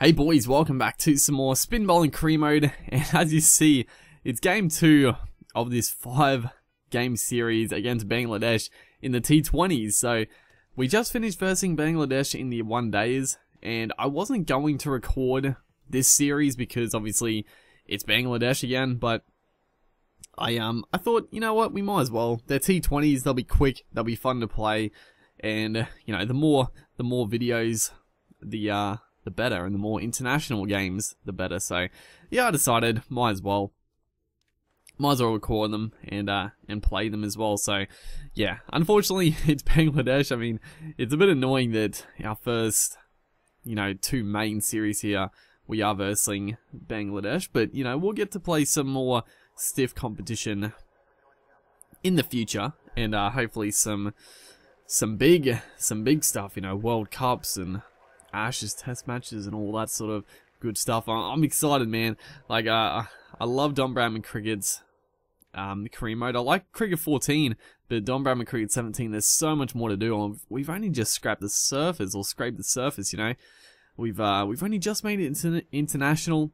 Hey boys, welcome back to some more spin bowling career mode, and as you see, it's game 2 of this 5-game series against Bangladesh in the T20s. So we just finished versing Bangladesh in the 1 days, and I wasn't going to record this series because obviously it's Bangladesh again, but I thought, you know what, we might as well. They're T20s, they'll be quick, they'll be fun to play, and you know, the more videos, the better, and the more international games, the better. So yeah, I decided might as well record them and play them as well. So yeah, unfortunately it's Bangladesh. I mean, it's a bit annoying that our first, you know, 2 main series here we are versing Bangladesh, but you know, we'll get to play some more stiff competition in the future, and hopefully some big stuff, you know, World Cups and Ashes test matches and all that sort of good stuff. I'm excited, man. Like, I love Don Bradman Cricket's career mode. I like Cricket 14, but Don Bradman Cricket 17, there's so much more to do. We've only just scraped the surface, or scraped the surface, you know. We've only just made it into international,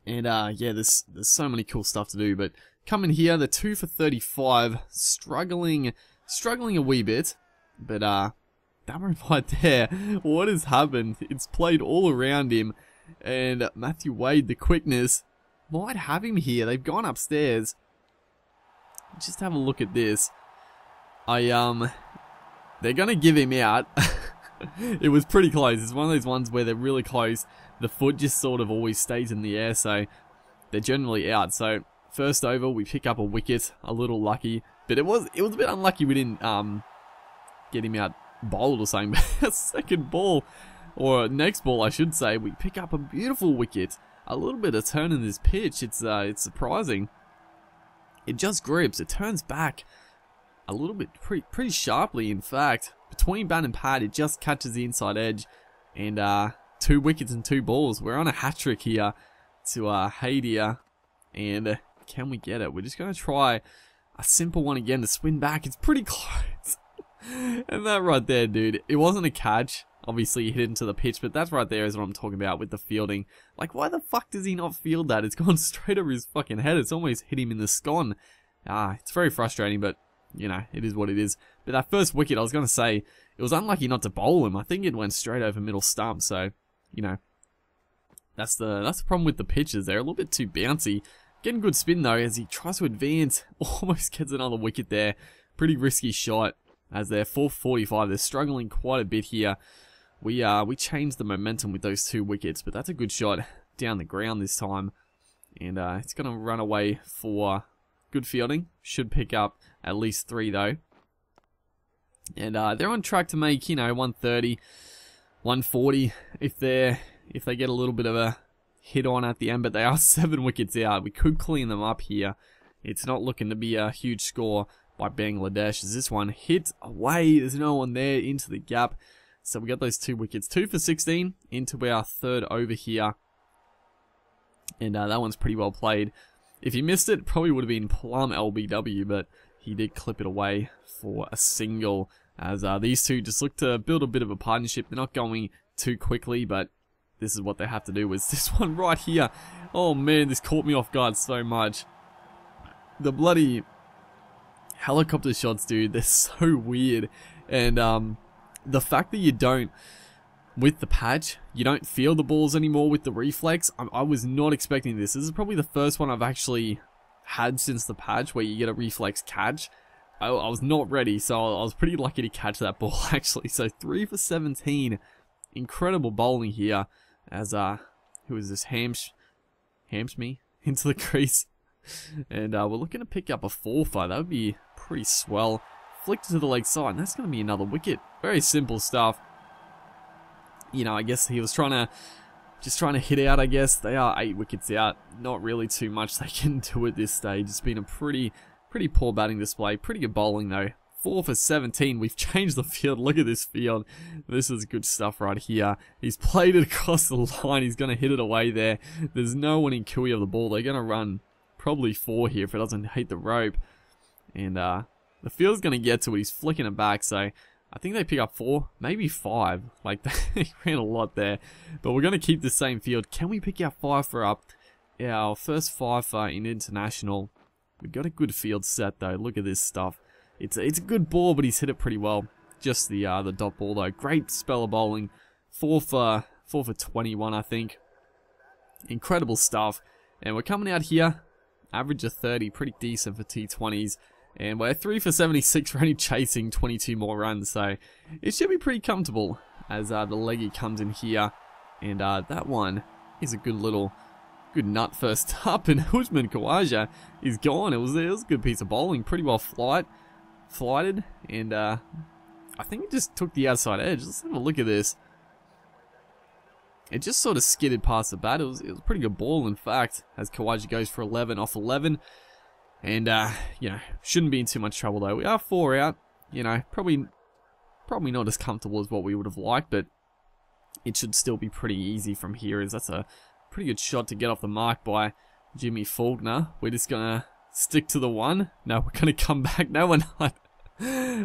and yeah, there's so many cool stuff to do. But coming here, the 2 for 35, struggling a wee bit, but that one right there, what has happened? It's played all around him, and Matthew Wade, the quickness, might have him here. They've gone upstairs. Just have a look at this. They're gonna give him out. It was pretty close. It's one of those ones where they're really close. The foot just sort of always stays in the air, so they're generally out. So first over, we pick up a wicket. A little lucky, but it was a bit unlucky we didn't get him out bowled or something. But second ball, or next ball I should say, we pick up a beautiful wicket. A little bit of turn in this pitch. It's surprising. It just grips. It turns back a little bit, pretty sharply. In fact, between bat and pad, it just catches the inside edge, and 2 wickets and 2 balls. We're on a hat trick here to Haidia, and can we get it? We're just gonna try a simple one again to swing back. It's pretty close. And that right there, dude, it wasn't a catch. Obviously, he hit into the pitch, but that right there is what I'm talking about with the fielding. Like, why the fuck does he not field that? It's gone straight over his fucking head. It's almost hit him in the scon. It's very frustrating, but, you know, it is what it is. But that first wicket, I was going to say, it was unlucky not to bowl him. I think it went straight over middle stump, so, you know, that's the problem with the pitches. They're a little bit too bouncy. Getting good spin, though, as he tries to advance. Almost gets another wicket there. Pretty risky shot. As they're 445, they're struggling quite a bit here. We changed the momentum with those 2 wickets, but that's a good shot down the ground this time. And it's going to run away for good fielding. Should pick up at least 3 though. And they're on track to make, you know, 130, 140 if they get a little bit of a hit on at the end, but they are 7 wickets out. We could clean them up here. It's not looking to be a huge score by Bangladesh, as this one hit away. There's no one there into the gap. So we got those 2 wickets. 2 for 16 into our 3rd over here. And that one's pretty well played. If you missed it, probably would have been plum LBW, but he did clip it away for a single. As these two just look to build a bit of a partnership. They're not going too quickly, but this is what they have to do. Was this one right here. Oh man, this caught me off guard so much. The bloody helicopter shots, dude, they're so weird. And the fact that you don't, with the patch, you don't feel the balls anymore with the reflex. I was not expecting this. This is probably the first one I've actually had since the patch where you get a reflex catch. I was not ready, so I was pretty lucky to catch that ball actually. So 3 for 17, incredible bowling here. As who is this? Hams me into the crease. And we're looking to pick up a 4-5. That would be pretty swell. Flicked to the leg side, and that's going to be another wicket. Very simple stuff. You know, I guess he was trying to hit out, I guess. They are 8 wickets out. Not really too much they can do at this stage. It's been a pretty poor batting display. Pretty good bowling, though. 4 for 17. We've changed the field. Look at this field. This is good stuff right here. He's played it across the line. He's going to hit it away there. There's no one in Kui of the ball. They're going to run probably 4 here if it doesn't hit the rope. And the field's going to get to it. He's flicking it back, so I think they pick up 4, maybe 5. Like, they ran a lot there. But we're going to keep the same field. Can we pick out 5 for our first 5 in international? We've got a good field set, though. Look at this stuff. It's a good ball, but he's hit it pretty well. Just the dot ball, though. Great spell of bowling. 4 for 21, I think. Incredible stuff. And we're coming out here. Average of 30. Pretty decent for T20s. And we're 3 for 76. We're only chasing 22 more runs. So it should be pretty comfortable as the leggy comes in here. And that one is a good nut first up. And Usman Khawaja is gone. It was a good piece of bowling. Pretty well flighted. And I think it just took the outside edge. Let's have a look at this. It just sort of skidded past the bat. It was a pretty good ball, in fact, as Khawaja goes for 11 off 11. And, you know, shouldn't be in too much trouble, though. We are 4 out. You know, probably not as comfortable as what we would have liked, but it should still be pretty easy from here, as that's a pretty good shot to get off the mark by Jimmy Faulkner. We're just going to stick to the 1. No, we're going to come back. No, we're not.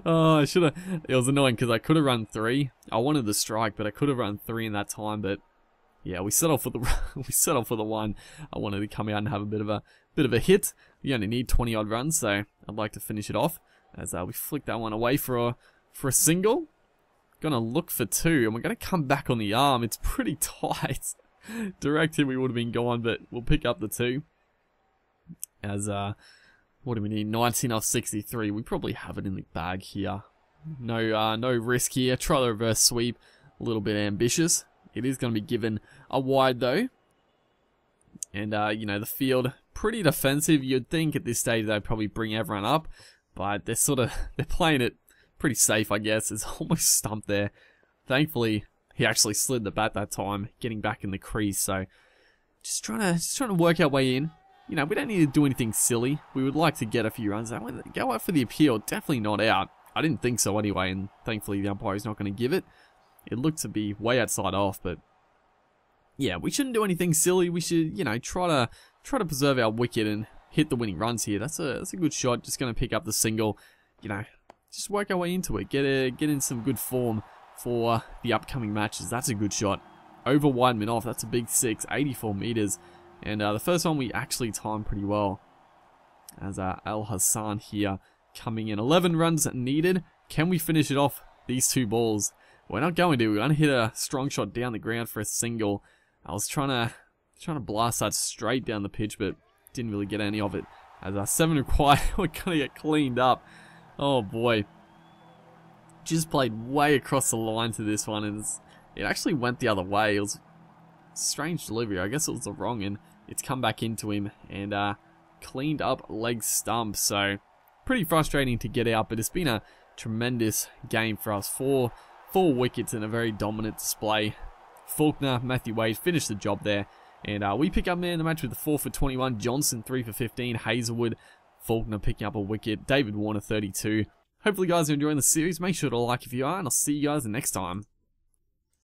Oh, I should have. It was annoying because I could have run 3. I wanted the strike, but I could have run 3 in that time, but yeah, we settled for the 1. I wanted to come out and have a bit of a hit. We only need 20 odd runs, so I'd like to finish it off as we flick that one away for a single. Gonna look for 2, and we're gonna come back on the arm. It's pretty tight. Direct hit, we would have been gone, but we'll pick up the 2. As what do we need? 19 off 63. We probably have it in the bag here. No risk here. Try the reverse sweep. A little bit ambitious. It is going to be given a wide, though. And, you know, the field, pretty defensive. You'd think at this stage they'd probably bring everyone up. But they're playing it pretty safe, I guess. It's almost stumped there. Thankfully, he actually slid the bat that time, getting back in the crease. So, just trying to work our way in. You know, we don't need to do anything silly. We would like to get a few runs. Go out for the appeal. Definitely not out. I didn't think so anyway, and thankfully the umpire is not going to give it. It looked to be way outside off, but yeah, we shouldn't do anything silly. We should, you know, try to preserve our wicket and hit the winning runs here. That's a good shot. Just going to pick up the single. You know, just work our way into it. Get in some good form for the upcoming matches. That's a good shot. Over Wideman off. That's a big 6, 84 meters. And the first one we actually timed pretty well. As Al Hassan here coming in. 11 runs needed. Can we finish it off? These 2 balls. We're not going to. We're going to hit a strong shot down the ground for a single. I was trying to blast that straight down the pitch, but didn't really get any of it. As our 7 required, we're going to get cleaned up. Oh boy. Just played way across the line to this one, and it actually went the other way. It was strange delivery. I guess it was the wrong end. It's come back into him and cleaned up leg stump. So pretty frustrating to get out, but it's been a tremendous game for us. Four wickets in a very dominant display. Faulkner, Matthew Wade finished the job there, and we pick up man in the match with the 4 for 21. Johnson 3 for 15. Hazelwood, Faulkner picking up a wicket. David Warner 32. Hopefully, guys are enjoying the series. Make sure to like if you are, and I'll see you guys next time.